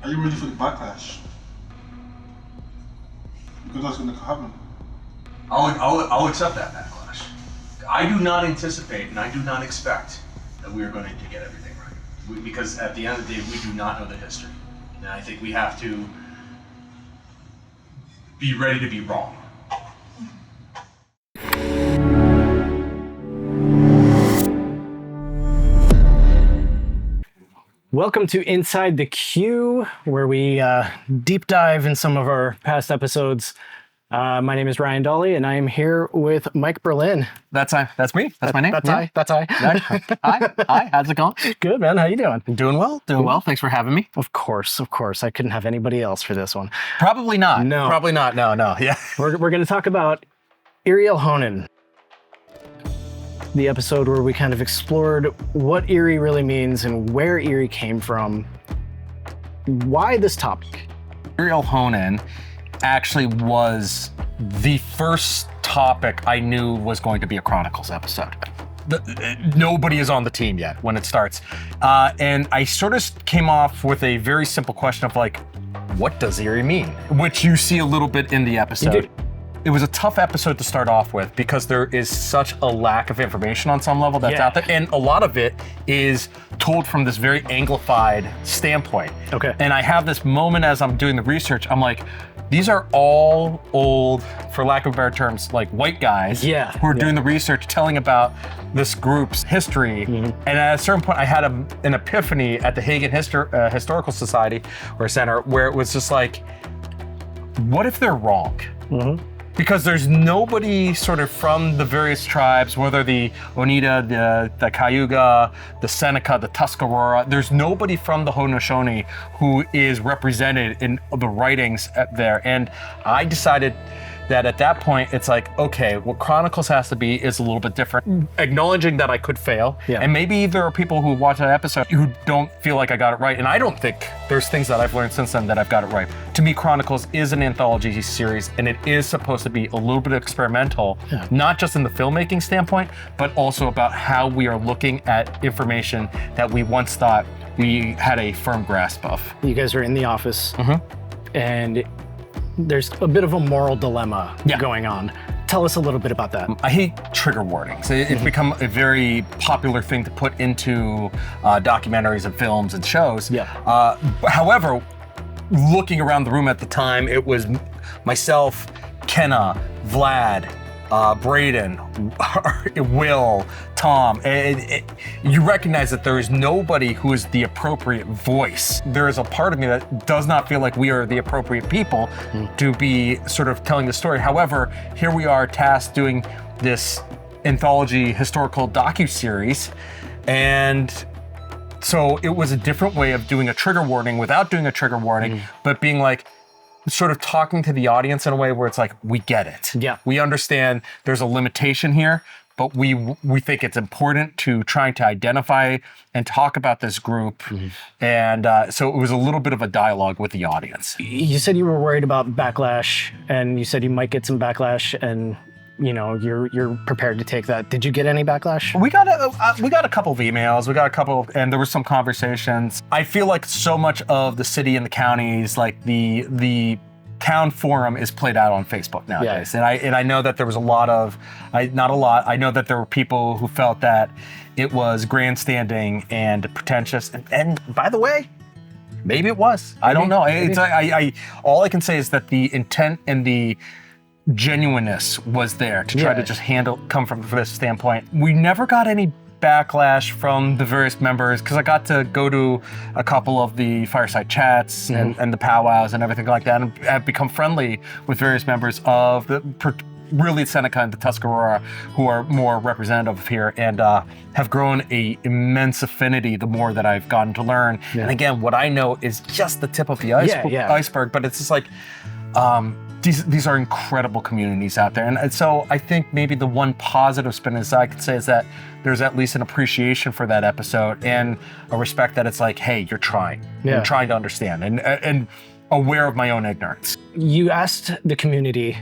Are you ready for the backlash? Because that's going to happen. I'll accept that backlash. I do not anticipate and I do not expect that we are going to get everything right. Because at the end of the day, we do not know the history. And I think we have to be ready to be wrong. Welcome to Inside the Queue, where we deep dive in some of our past episodes. My name is Ryan Dolly, and I am here with Mike Berlin. That's me. That's my name. That's I. That's I. Hi. How's it going? Good, man. How you doing? Doing well. Thanks for having me. Of course. I couldn't have anybody else for this one. Probably not. No. Probably not. No. Yeah. We're going to talk about Erielhonan, the episode where we kind of explored what Erie really means and where Erie came from. Why this topic? Erielhonan actually was the first topic I knew was going to be a Chronicles episode. Nobody is on the team yet when it starts. And I sort of came off with a very simple question of like, what does Erie mean? Which you see a little bit in the episode. It was a tough episode to start off with because there is such a lack of information on some level that's out there. And a lot of it is told from this very Anglified standpoint. Okay. And I have this moment as I'm doing the research, I'm like, these are all old, for lack of better terms, like white guys who are doing the research, telling about this group's history. Mm-hmm. And at a certain point, I had an epiphany at the Hagen Historical Society or Center where it was just like, what if they're wrong? Mm-hmm. Because there's nobody sort of from the various tribes, whether the Oneida, the Cayuga, the Seneca, the Tuscarora, there's nobody from the Haudenosaunee who is represented in the writings there. And I decided that at that point, it's like, okay, what Chronicles has to be is a little bit different. Acknowledging that I could fail. Yeah. And maybe there are people who watch that episode who don't feel like I got it right. And I don't think there's things that I've learned since then that I've got it right. To me, Chronicles is an anthology series, and it is supposed to be a little bit experimental, not just in the filmmaking standpoint, but also about how we are looking at information that we once thought we had a firm grasp of. You guys are in the office, and there's a bit of a moral dilemma going on. Tell us a little bit about that. I hate trigger warnings. It's become a very popular thing to put into documentaries and films and shows. However, looking around the room at the time, it was myself, Kenna, Vlad, Braden, Will, Tom. You recognize that there is nobody who is the appropriate voice. There is a part of me that does not feel like we are the appropriate people to be sort of telling the story. However, here we are tasked doing this anthology historical docuseries, and so it was a different way of doing a trigger warning without doing a trigger warning, but being like, sort of talking to the audience in a way where it's like, we get it. Yeah. We understand there's a limitation here, but we think it's important to trying to identify and talk about this group. And so it was a little bit of a dialogue with the audience. You said you were worried about backlash, and you said you might get some backlash, and you know, you're prepared to take that. Did you get any backlash? We got a couple of emails. And there were some conversations. I feel like so much of the city and the counties, like the town forum, is played out on Facebook nowadays. And I know that there was I know that there were people who felt that it was grandstanding and pretentious. And by the way, maybe it was. I don't know. All I can say is that the intent and the genuineness was there to try to just come from this standpoint. We never got any backlash from the various members because I got to go to a couple of the fireside chats and the powwows and everything like that, and have become friendly with various members of really Seneca and the Tuscarora, who are more representative here, and have grown a immense affinity the more that I've gotten to learn. And again, what I know is just the tip of the iceberg, but it's just like, these are incredible communities out there. And so I think maybe the one positive spin is I could say is that there's at least an appreciation for that episode and a respect that it's like, hey, you're trying. You're trying to understand and aware of my own ignorance. You asked the community,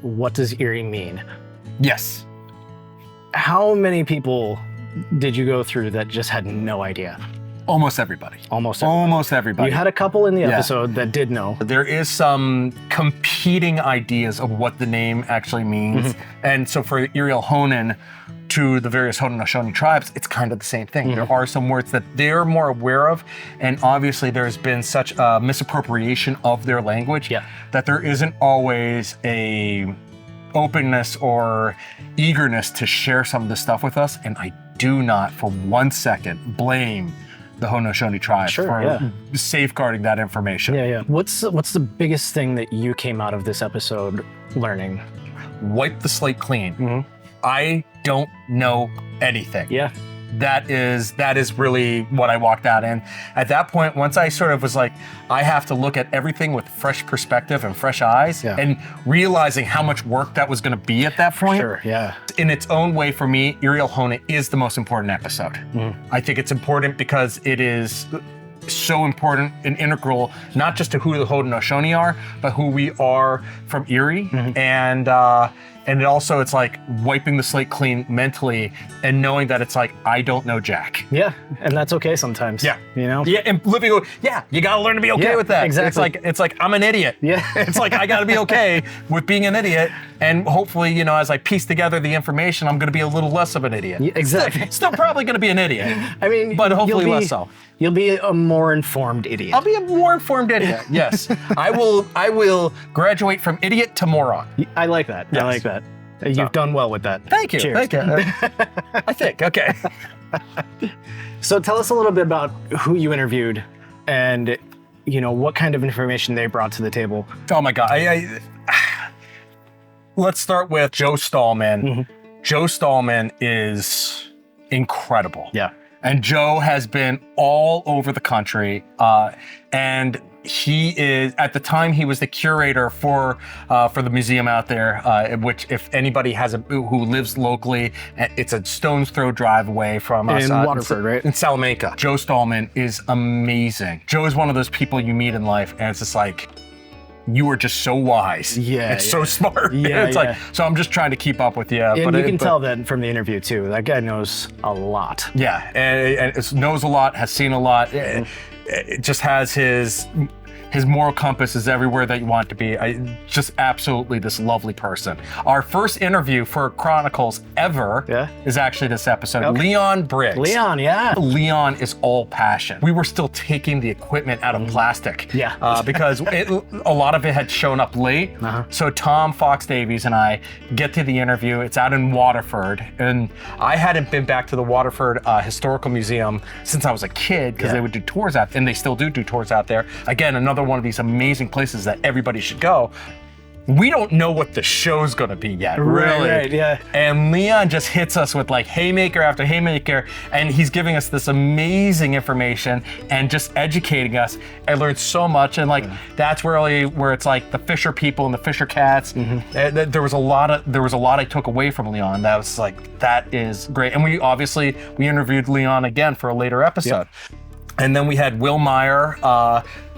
what does Erie mean? Yes. How many people did you go through that just had no idea? Almost everybody. Almost everybody. You had a couple in the episode that did know. There is some competing ideas of what the name actually means. And so for Erielhonan, to the various Haudenosaunee tribes, it's kind of the same thing. There are some words that they're more aware of, and obviously there's been such a misappropriation of their language that there isn't always a openness or eagerness to share some of this stuff with us. And I do not for 1 second blame the Haudenosaunee tribe for safeguarding that information. What's the biggest thing that you came out of this episode learning? Wipe the slate clean. I don't know anything. That is really what I walked out in. At that point, once I sort of was like, I have to look at everything with fresh perspective and fresh eyes, and realizing how much work that was going to be at that point. In its own way, for me, Erielhonan is the most important episode. I think it's important because it is so important and integral, not just to who the Haudenosaunee are, but who we are from Erie. And it also, it's like wiping the slate clean mentally and knowing that it's like, I don't know jack. And that's okay sometimes. You know? And living, you gotta learn to be okay with that. Exactly. It's like I'm an idiot. It's like, I gotta be okay with being an idiot. And hopefully, you know, as I piece together the information, I'm gonna be a little less of an idiot. Exactly. Still probably gonna be an idiot. I mean, but hopefully less so. You'll be a more informed idiot. I'll be a more informed idiot. Yes. I will graduate from idiot to moron. I like that. I like that. You've done well with that. Thank you. Cheers. Thank you. I think. Okay. So tell us a little bit about who you interviewed and, you know, what kind of information they brought to the table. Oh my God. Let's start with Joe Stallman. Joe Stallman is incredible. And Joe has been all over the country, and he is, at the time, he was the curator for the museum out there, which, if anybody who lives locally, it's a stone's throw drive away from us. In Waterford, right? In Salamanca. Joe Stallman is amazing. Joe is one of those people you meet in life, and it's just like, you are just so wise. And so smart. It's like, so I'm just trying to keep up with you. And you can tell that from the interview too. That guy knows a lot. And knows a lot, has seen a lot. It just has his moral compass is everywhere that you want it to be. Just absolutely this lovely person. Our first interview for Chronicles ever is actually this episode. Leon Briggs. Leon is all passion. We were still taking the equipment out of plastic. Because a lot of it had shown up late. So Tom Fox Davies and I get to the interview. It's out in Waterford. And I hadn't been back to the Waterford Historical Museum since I was a kid, because they would do tours out, and they still do tours out there. Again, another one of these amazing places that everybody should go. We don't know what the show's gonna be yet, really. And Leon just hits us with like haymaker after haymaker, and he's giving us this amazing information and just educating us. I learned so much, and like that's where it's like the Fisher people and the Fisher cats. There was a lot I took away from Leon. That was like, that is great. And we interviewed Leon again for a later episode. And then we had Will Meyer,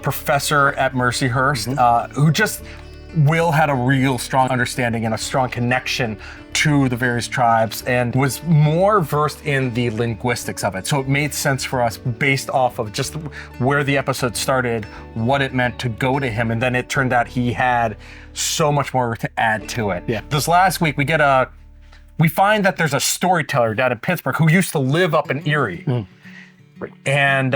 professor at Mercyhurst, Will had a real strong understanding and a strong connection to the various tribes and was more versed in the linguistics of it. So it made sense for us based off of just where the episode started, what it meant to go to him. And then it turned out he had so much more to add to it. This last week, we find that there's a storyteller down in Pittsburgh who used to live up in Erie. And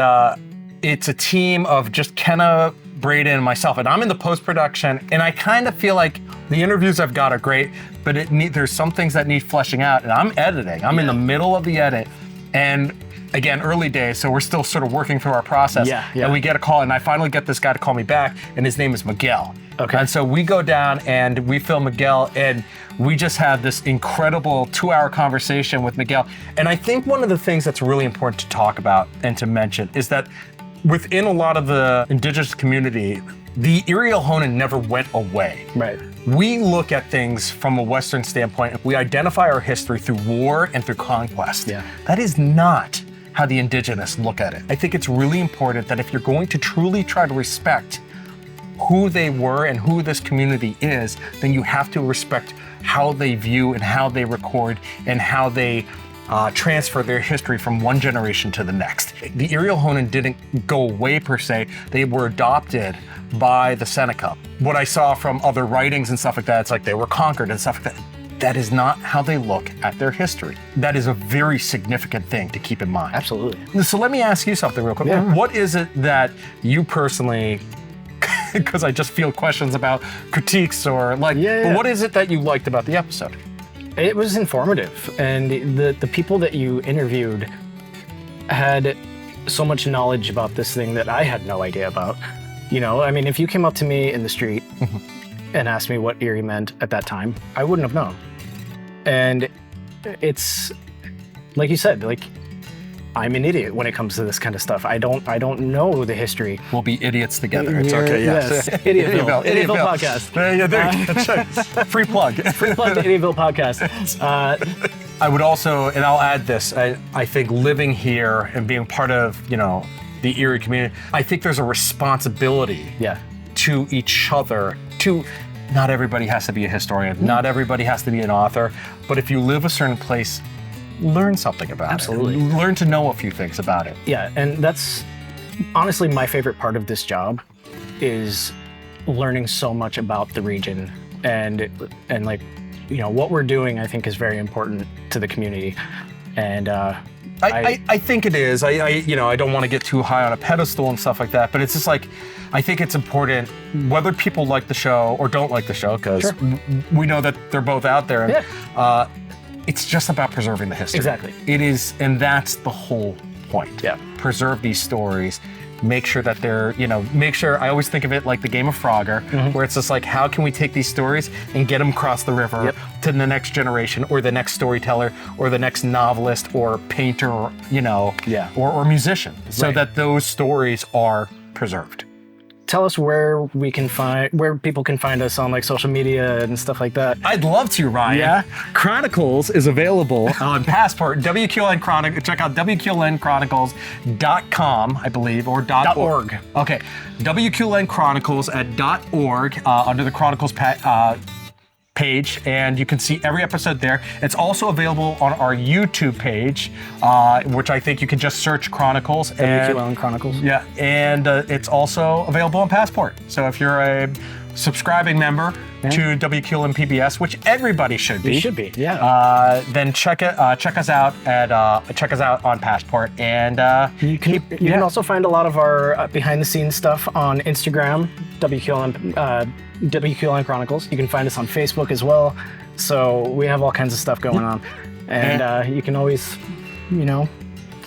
it's a team of just Kenna, Braden, and myself. And I'm in the post-production, and I kind of feel like the interviews I've got are great, but there's some things that need fleshing out, and I'm editing. I'm in the middle of the edit, and again, early days, so we're still sort of working through our process. And we get a call, and I finally get this guy to call me back, and his name is Miguel. And so we go down and we film Miguel, and we just had this incredible 2-hour conversation with Miguel. And I think one of the things that's really important to talk about and to mention is that within a lot of the Indigenous community, the Erielhonan never went away. We look at things from a Western standpoint. We identify our history through war and through conquest. That is not how the Indigenous look at it. I think it's really important that if you're going to truly try to respect who they were and who this community is, then you have to respect how they view and how they record and how they transfer their history from one generation to the next. The Erielhonan didn't go away per se, they were adopted by the Seneca. What I saw from other writings and stuff like that, it's like they were conquered and stuff like that. That is not how they look at their history. That is a very significant thing to keep in mind. Absolutely. So let me ask you something real quick. Yeah. What is it that you personally, because I just feel questions about critiques or like, but what is it that you liked about the episode? It was informative, and the people that you interviewed had so much knowledge about this thing that I had no idea about. You know, I mean, if you came up to me in the street and asked me what Erie meant at that time, I wouldn't have known. And it's like you said, like, I'm an idiot when it comes to this kind of stuff. I don't know the history. We'll be idiots together. It's okay. Yes. Idiotville podcast. There. Free plug. Free plug to Idiotville podcast. I would also, and I'll add this. I think living here and being part of, you know, the Erie community, I think there's a responsibility to each other. Not everybody has to be a historian. Not everybody has to be an author. But if you live a certain place, learn something about it. Absolutely. Learn to know a few things about it. Yeah, and that's honestly my favorite part of this job is learning so much about the region and like, you know, what we're doing I think is very important to the community. And I think it is. You know, I don't want to get too high on a pedestal and stuff like that, but it's just like, I think it's important whether people like the show or don't like the show, because we know that they're both out there. And, it's just about preserving the history. Exactly. It is, and that's the whole point. Yeah. Preserve these stories. Make sure that they're, you know, I always think of it like the game of Frogger, where it's just like, how can we take these stories and get them across the river to the next generation or the next storyteller or the next novelist or painter, or, you know, or musician, so that those stories are preserved. Tell us where people can find us on like social media and stuff like that. I'd love to, Ryan. Yeah. Chronicles is available on Passport. WQLN Chronicles. Check out WQLNchronicles.com, I believe, or .org. Okay. WQLN Chronicles at .org under the Chronicles page, and you can see every episode there. It's also available on our YouTube page, which I think you can just search Chronicles. WQLN Chronicles. Yeah, and it's also available on Passport. So if you're a subscribing member to WQLN PBS, which everybody should be. You should be, yeah. Then check us out on Passport, and you can also find a lot of our behind the scenes stuff on Instagram, WQLN Chronicles. You can find us on Facebook as well. So we have all kinds of stuff going on, and you can always, you know,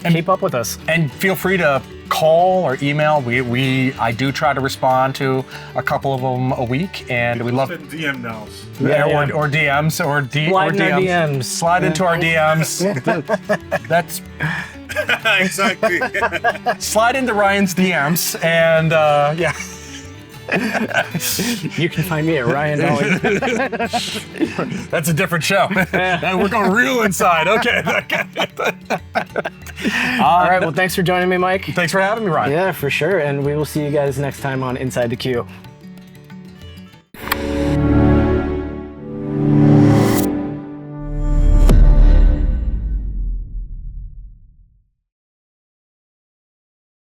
keep up with us. And feel free to call or email. I do try to respond to a couple of them a week, and we love DM now. Or DMs or DMs. Slide into our DMs. That's exactly. Slide into Ryan's DMs, and you can find me at Ryan Dolly. That's a different show. We're going real inside. Okay. All right. Well, thanks for joining me, Mike. Thanks for having me, Ryan. Yeah, for sure. And we will see you guys next time on Inside the Queue.